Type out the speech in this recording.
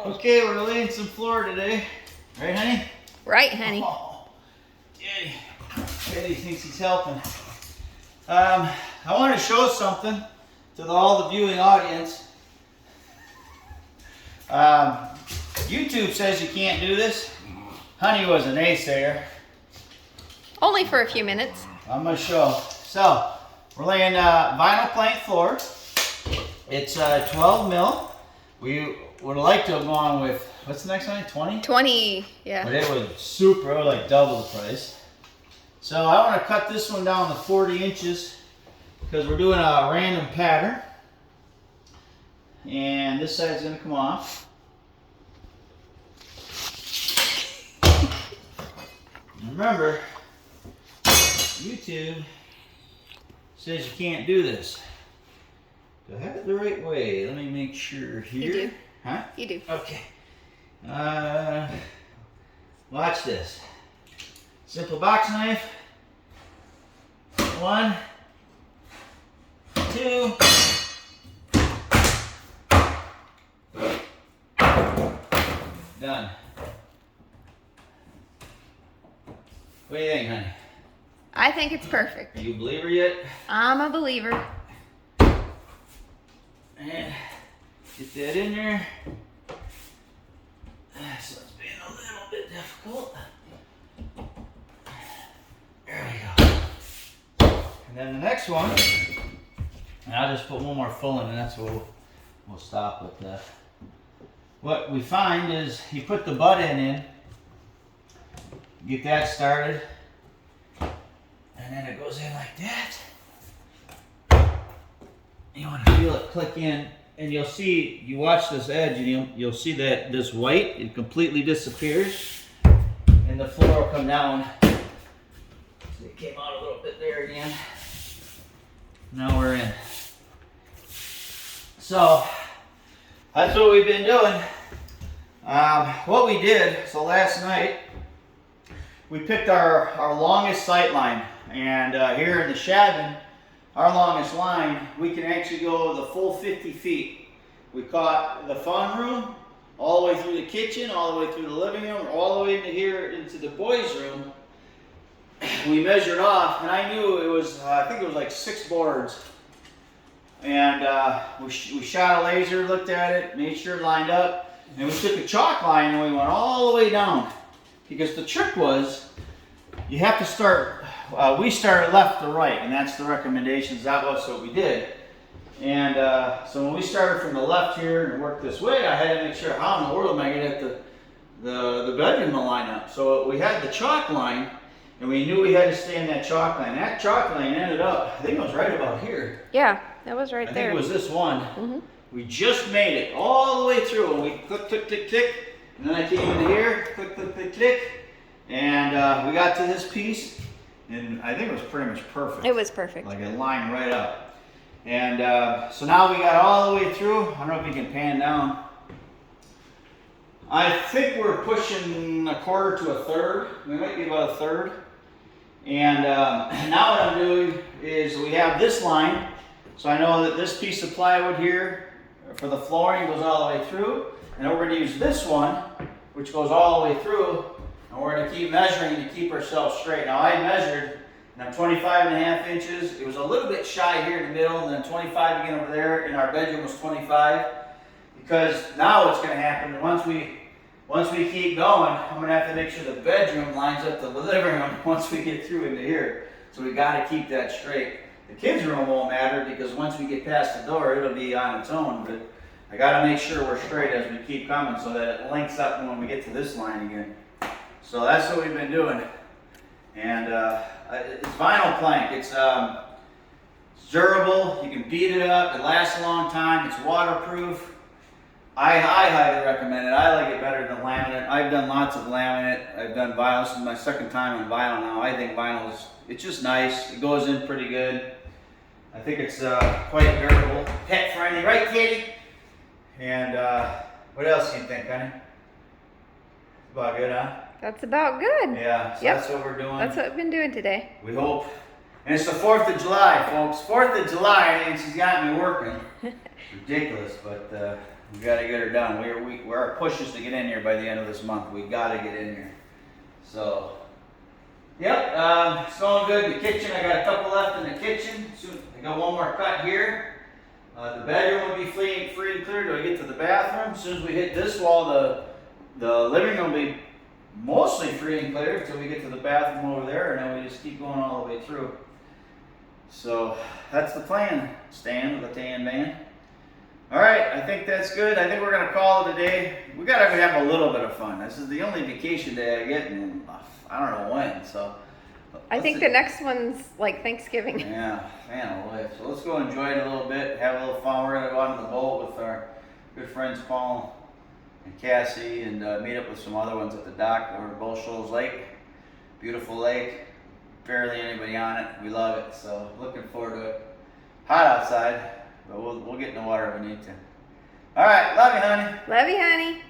Okay, we're laying some floor today. Right, honey? Right, honey. Oh, Eddie thinks he's helping. I want to show something to all the viewing audience. YouTube says you can't do this. Honey was an naysayer. Only for a few minutes. I'm going to show. So, we're laying vinyl plank floor. It's 12 mil. We would like to have gone with, what's the next one? 20? 20, yeah. But it was super, like double the price. So I want to cut this one down to 40 inches because we're doing a random pattern. And this side's going to come off. Remember, YouTube says you can't do this. Do I have it the right way? Let me make sure here. You do. Huh? You do. Okay. Watch this. Simple box knife. 1, 2. Done. What do you think, honey? I think it's perfect. Are you a believer yet? I'm a believer. And get that in there. So it's being a little bit difficult. There we go. And then the next one, and I'll just put one more full in, and that's what we'll stop with that. What we find is you put the butt end in, get that started, and then it goes in like that. You want to feel it click in, and you'll see, you watch this edge, and you'll see that this white, it completely disappears, and the floor will come down. So it came out a little bit there again. Now we're in. So, that's what we've been doing. What we did, so last night, we picked our longest sight line, and here in the Shabin, our longest line, we can actually go the full 50 feet. We caught the fun room, all the way through the kitchen, all the way through the living room, all the way into here, into the boys' room. We measured off, and I knew it was, I think it was like 6 boards. And we shot a laser, looked at it, made sure it lined up, and we took a chalk line and we went all the way down. Because the trick was, you have to start, we started left to right, and that's the recommendations. That was what we did. And so when we started from the left here and worked this way, I had to make sure how in the world am I going to get the bedroom to line up. So we had the chalk line, and we knew we had to stay in that chalk line. That chalk line ended up, I think it was right about here. Yeah, that was right there. I think it was this one. Mm-hmm. We just made it all the way through, and we click, click, click, click. And then I came into here, click, click, click, click. And we got to this piece, and I think it was pretty much perfect. It was perfect. Like it lined right up. And so now we got all the way through. I don't know if you can pan down. I think we're pushing a quarter to a third. We might be about a third. And now what I'm doing is we have this line. So I know that this piece of plywood here for the flooring goes all the way through. And we're going to use this one, which goes all the way through. And we're going to keep measuring to keep ourselves straight. Now I measured, and I'm 25.5 inches. It was a little bit shy here in the middle, and then 25 again over there. And our bedroom was 25. Because now what's going to happen, once we keep going, I'm going to have to make sure the bedroom lines up to the living room once we get through into here. So we got to keep that straight. The kids' room won't matter because once we get past the door, it'll be on its own. But I got to make sure we're straight as we keep coming so that it links up when we get to this line again. So that's what we've been doing. And it's vinyl plank. It's durable. You can beat it up. It lasts a long time. It's waterproof. I highly recommend it. I like it better than laminate. I've done lots of laminate. I've done vinyl. This is my second time on vinyl now. I think vinyl it's just nice. It goes in pretty good. I think it's quite durable. Pet friendly, right, Katie? And what else do you think, honey? About good, huh? That's about good. Yeah, so Yep. That's what we're doing. That's what we've been doing today. We hope. And it's the 4th of July, folks. 4th of July, and she's got me working. Ridiculous, but We gotta get her done. Our push is to get in here by the end of this month. We gotta get in here. So, yep, it's going good. The kitchen, I got a couple left in the kitchen. Soon, I got one more cut here. The bedroom will be free and clear till we get to the bathroom. As soon as we hit this wall, the living room will be mostly free and clear until we get to the bathroom over there, and then we just keep going all the way through. So that's the plan, Stan with the tan man. All right, I think that's good. I think we're gonna call it a day. We gotta have a little bit of fun. This is the only vacation day I get in I don't know when. So I think the next one's like Thanksgiving. Yeah, man alive. So let's go enjoy it a little bit, have a little fun. We're gonna go out on the boat with our good friends Paul and Cassie, and meet up with some other ones at the dock over at Bull Shoals Lake. Beautiful lake, barely anybody on it. We love it, so looking forward to it. Hot outside, but we'll get in the water if we need to. All right, love you, honey. Love you, honey.